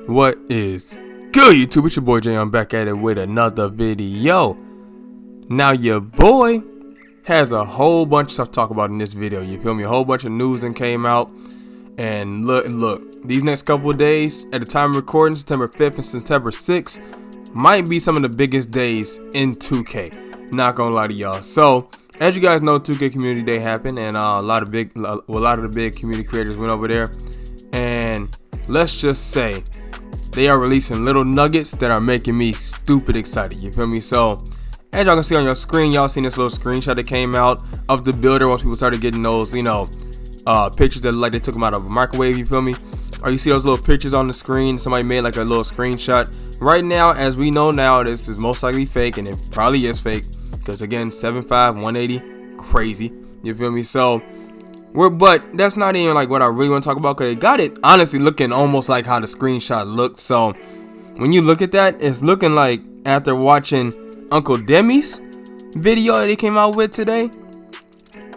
What is good, YouTube? It's your boy Jay. I'm back at it with another video. Now your boy has a whole bunch of stuff to talk about in this video. You feel me? A whole bunch of news and came out. And look, these next couple of days, at the time of recording, September 5th and September 6th, might be some of the biggest days in 2K. Not gonna lie to y'all. So, as you guys know, 2K Community Day happened, and a lot of the big community creators went over there. And let's just say they are releasing little nuggets that are making me stupid excited. You feel me? So, as y'all can see on your screen, y'all seen this little screenshot that came out of the builder once people started getting those, pictures that like they took them out of a microwave. You feel me? Or you see those little pictures on the screen. Somebody made like a little screenshot. Right now, as we know now, this is most likely fake, and it probably is fake because again, 7'5", 180, crazy. You feel me? So, but that's not even like what I really want to talk about, because they got it honestly looking almost like how the screenshot looked. So when you look at that, it's looking like after watching Uncle Demi's video that he came out with today,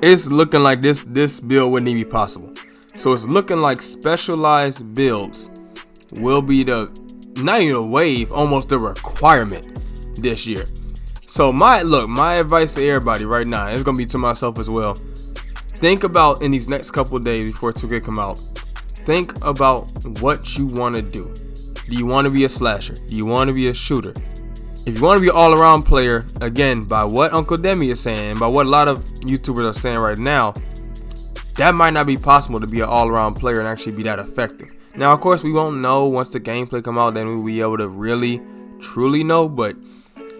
it's looking like this build wouldn't even be possible. So it's looking like specialized builds will be not even a wave, almost the requirement this year. So my advice to everybody right now, it's gonna be to myself as well. Think about in these next couple of days before 2K come out. Think about what you want to do. Do you want to be a slasher? Do you want to be a shooter? If you want to be an all-around player, again, by what Uncle Demi is saying, by what a lot of YouTubers are saying right now, that might not be possible to be an all-around player and actually be that effective. Now, of course, we won't know once the gameplay come out, then we'll be able to really, truly know. But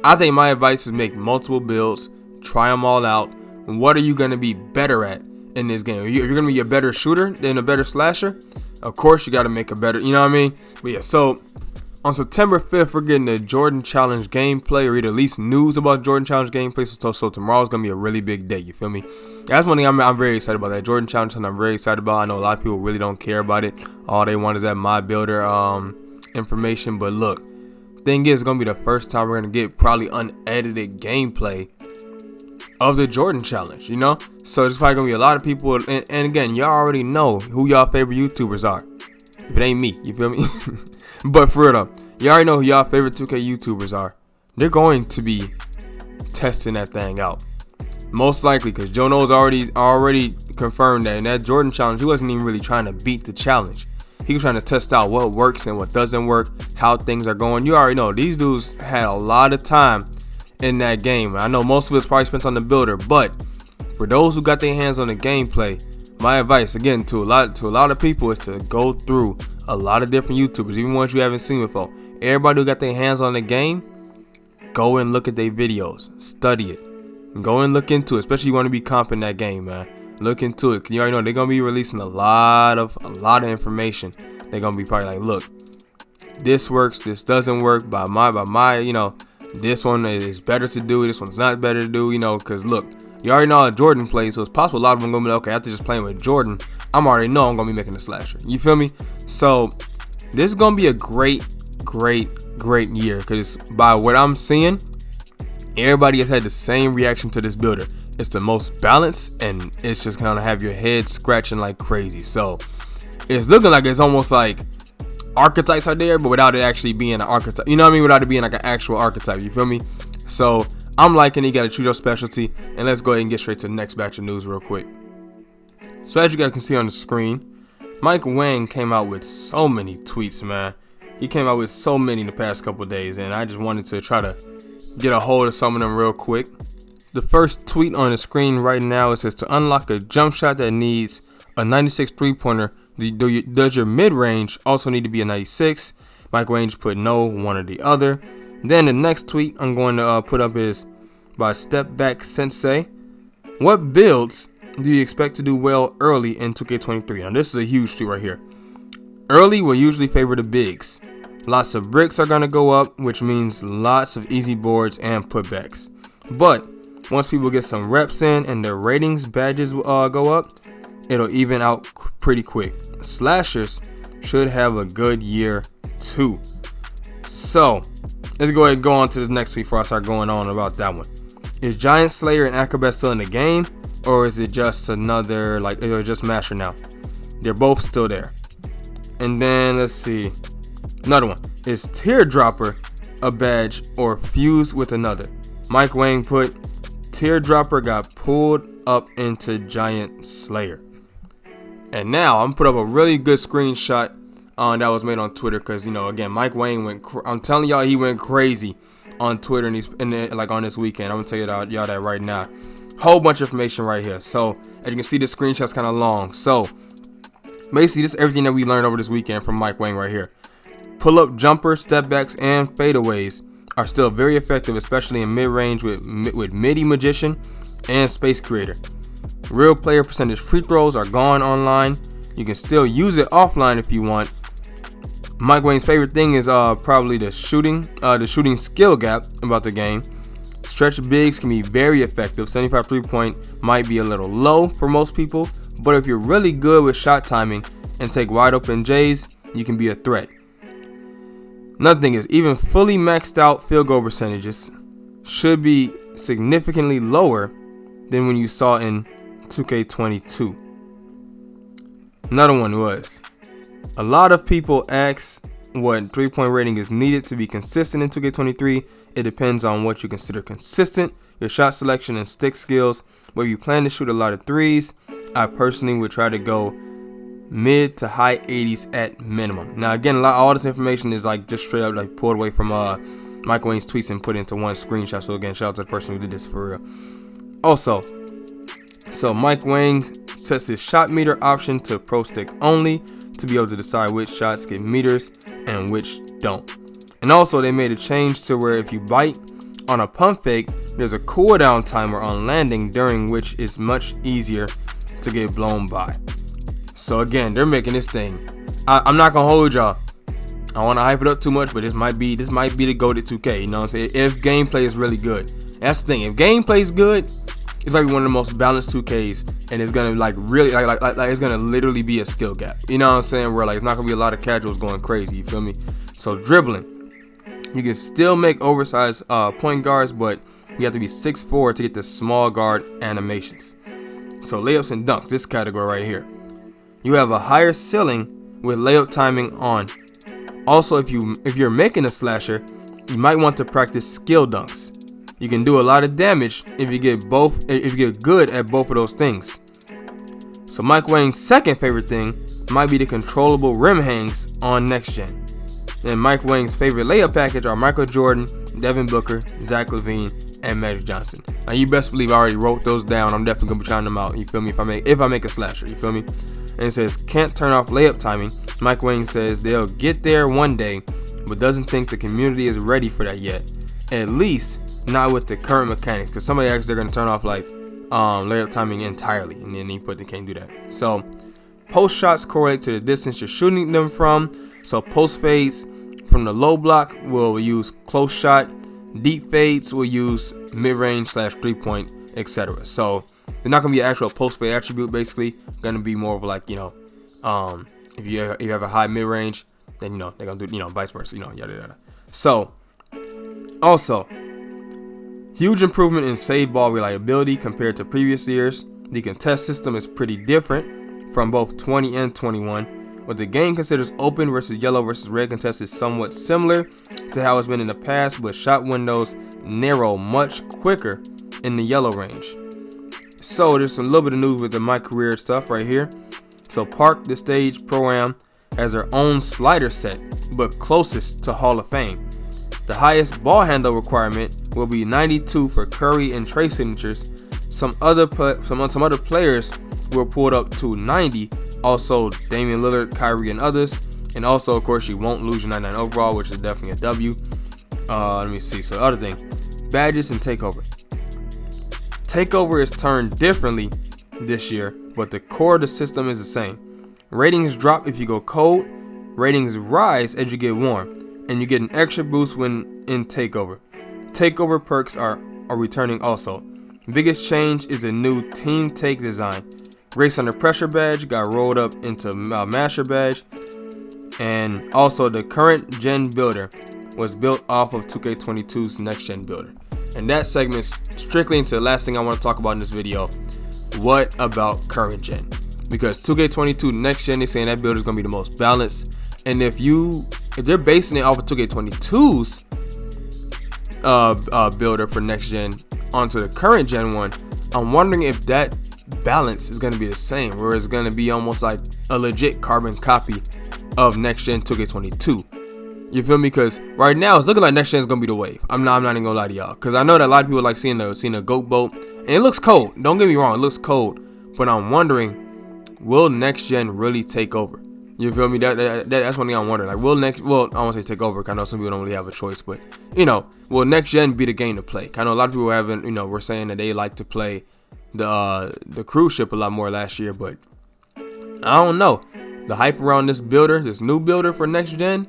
I think my advice is make multiple builds, try them all out. And what are you going to be better at in this game? If you're going to be a better shooter than a better slasher, of course you got to make a better, you know what I mean? But yeah, so on September 5th, we're getting the Jordan Challenge gameplay, or at least news about Jordan Challenge gameplay. So tomorrow's going to be a really big day, you feel me? That's one thing I'm very excited about. That Jordan Challenge, and I'm very excited about. I know a lot of people really don't care about it. All they want is that My Builder information. But look, thing is, it's going to be the first time we're going to get probably unedited gameplay of the Jordan Challenge, you know? So there's probably going to be a lot of people. And again, y'all already know who y'all favorite YouTubers are. If it ain't me, you feel me? But for real though, you already know who y'all favorite 2K YouTubers are. They're going to be testing that thing out. Most likely, because Joe knows already confirmed that in that Jordan Challenge, he wasn't even really trying to beat the challenge. He was trying to test out what works and what doesn't work, how things are going. You already know, these dudes had a lot of time in that game. I know most of it's probably spent on the builder, but for those who got their hands on the gameplay, my advice again to a lot of people is to go through a lot of different YouTubers, even ones you haven't seen before. Everybody who got their hands on the game, go and look at their videos, study it, and go and look into it. Especially if you want to be comping that game, man. Look into it. You already know they're gonna be releasing a lot of information. They're gonna be probably like, look, this works, this doesn't work. By my, this one is better to do, this one's not better to do, because look, you already know how Jordan plays, so it's possible a lot of them gonna be like, okay, after just playing with Jordan, I'm already know I'm gonna be making a slasher. You feel me? So this is gonna be a great year, because by what I'm seeing, everybody has had the same reaction to this builder. It's the most balanced, and it's just gonna have your head scratching like crazy. So it's looking like it's almost like archetypes are there, but without it actually being an archetype. You know what I mean? Without it being like an actual archetype. You feel me? So I'm liking it. You gotta choose your specialty. And let's go ahead and get straight to the next batch of news real quick. So as you guys can see on the screen, Wang came out with so many tweets, man. He came out with so many in the past couple days, and I just wanted to try to get a hold of some of them real quick. The first tweet on the screen right now, it says, to unlock a jump shot that needs a 96 three-pointer, does your mid-range also need to be a 96? Wang put no, one or the other. Then the next tweet I'm going to put up is by Step Back Sensei. What builds do you expect to do well early in 2K23? Now this is a huge tweet right here. Early will usually favor the bigs. Lots of bricks are going to go up, which means lots of easy boards and putbacks. But once people get some reps in and their ratings badges go up, it'll even out pretty quick. Slashers should have a good year too. So let's go ahead and go on to the next tweet before I start going on about that one. Is Giant Slayer and Acrobat still in the game, or is it just another, just Masher now? They're both still there. And then let's see. Another one is Teardropper, a badge or fuse with another. Mike Wang put Teardropper got pulled up into Giant Slayer. And now I'm put up a really good screenshot that was made on Twitter, because again, Mike Wang I'm telling y'all, he went crazy on Twitter like on this weekend. I'm gonna tell y'all that right now. Whole bunch of information right here. So as you can see, this screenshot's kind of long. So basically, this is everything that we learned over this weekend from Mike Wang right here. Pull-up jumpers, step-backs, and fadeaways are still very effective, especially in mid-range with MIDI Magician and Space Creator. Real player percentage free throws are gone online. You can still use it offline if you want. Mike Wang's favorite thing is probably the shooting skill gap about the game. Stretch bigs can be very effective. 75 3-point might be a little low for most people, but if you're really good with shot timing and take wide open J's, you can be a threat. Another thing is, even fully maxed out field goal percentages should be significantly lower than when you saw in 2K22. Another one was, a lot of people ask what 3-point rating is needed to be consistent in 2K23. It depends on what you consider consistent, your shot selection and stick skills. But if you plan to shoot a lot of threes, I personally would try to go mid to high 80s at minimum. Now again, all this information is like just straight up like pulled away from Mike Wang's tweets and put into one screenshot. So again, shout out to the person who did this for real. Also, so Mike Wang sets his shot meter option to pro stick only to be able to decide which shots get meters and which don't. And also, they made a change to where if you bite on a pump fake, there's a cooldown timer on landing, during which it's much easier to get blown by. So again, they're making this thing. I'm not gonna hold y'all. I don't want to hype it up too much, but this might be the GOAT 2K. You know what I'm saying? If gameplay is really good, that's the thing. If gameplay is good, it's might be one of the most balanced 2Ks, and it's gonna like really like it's gonna literally be a skill gap. You know what I'm saying? Where like it's not gonna be a lot of casuals going crazy. You feel me? So dribbling. You can still make oversized point guards, but you have to be 6'4" to get the small guard animations. So layups and dunks, this category right here. You have a higher ceiling with layup timing on. Also, if you're making a slasher, you might want to practice skill dunks. You can do a lot of damage if you get good at both of those things. So Mike Wang's second favorite thing might be the controllable rim hangs on next gen. And Mike Wang's favorite layup package are Michael Jordan, Devin Booker, Zach LaVine, and Magic Johnson. Now you best believe I already wrote those down. I'm definitely gonna be trying them out. You feel me? If I make a slasher, you feel me? And it says can't turn off layup timing. Mike Wang says they'll get there one day, but doesn't think the community is ready for that yet. At least not with the current mechanics. Because somebody actually they're gonna turn off like layup timing entirely, and then they can't do that. So post shots correlate to the distance you're shooting them from. So post fades from the low block will use close shot. Deep fades will use mid-range / 3-point, etc. So they're not gonna be an actual post fade attribute. Basically, gonna be more of like if you have a high mid-range, then they're gonna do vice versa. Yada yada. So also huge improvement in save ball reliability compared to previous years. The contest system is pretty different from both 20 and 21. What the game considers open versus yellow versus red contest is somewhat similar to how it's been in the past, but shot windows narrow much quicker in the yellow range. So there's a little bit of news with the My Career stuff right here. So Park the Stage Pro-Am has their own slider set, but closest to Hall of Fame. The highest ball handle requirement will be 92 for Curry and Trey signatures. Some other players were pulled up to 90. Also, Damian Lillard, Kyrie, and others. And also, of course, you won't lose your 99 overall, which is definitely a W. Let me see. So, the other thing, badges and takeover. Takeover is turned differently this year, but the core of the system is the same. Ratings drop if you go cold. Ratings rise as you get warm, and you get an extra boost when in takeover. Takeover perks are returning also. Biggest change is a new team take design. Race Under Pressure badge got rolled up into Masher badge, and also the current gen builder was built off of 2K22's next gen builder. And that segment's strictly into the last thing I want to talk about in this video. What about current gen? Because 2K22 next gen, they're saying that builder is going to be the most balanced. And if you if they're basing it off of 2K22's builder for next gen onto the current gen one, I'm wondering if that balance is going to be the same, where it's going to be almost like a legit carbon copy of next gen 2K22. You feel me? Because right now it's looking like next gen is going to be the wave. I'm not even gonna lie to y'all, because I know that a lot of people like seeing a goat boat, and it looks cold. Don't get me wrong, it looks cold, but I'm wondering, will next gen really take over? You feel me? That's one thing I'm wondering. Like, I won't say take over, because I know some people don't really have a choice, but will next gen be the game to play? I know a lot of people haven't, were saying that they like to play the cruise ship a lot more last year, but I don't know. The hype around this new builder for next gen,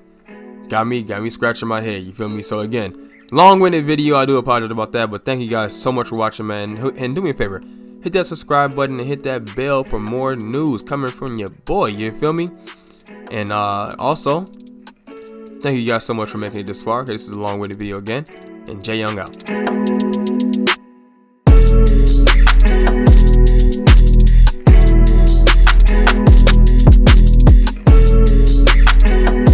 got me scratching my head. You feel me? So again, long-winded video. I do apologize about that, but thank you guys so much for watching, man. And do me a favor, hit that subscribe button and hit that bell for more news coming from your boy. You feel me? And also, thank you guys so much for making it this far. This is a long-winded video again. And J Young out.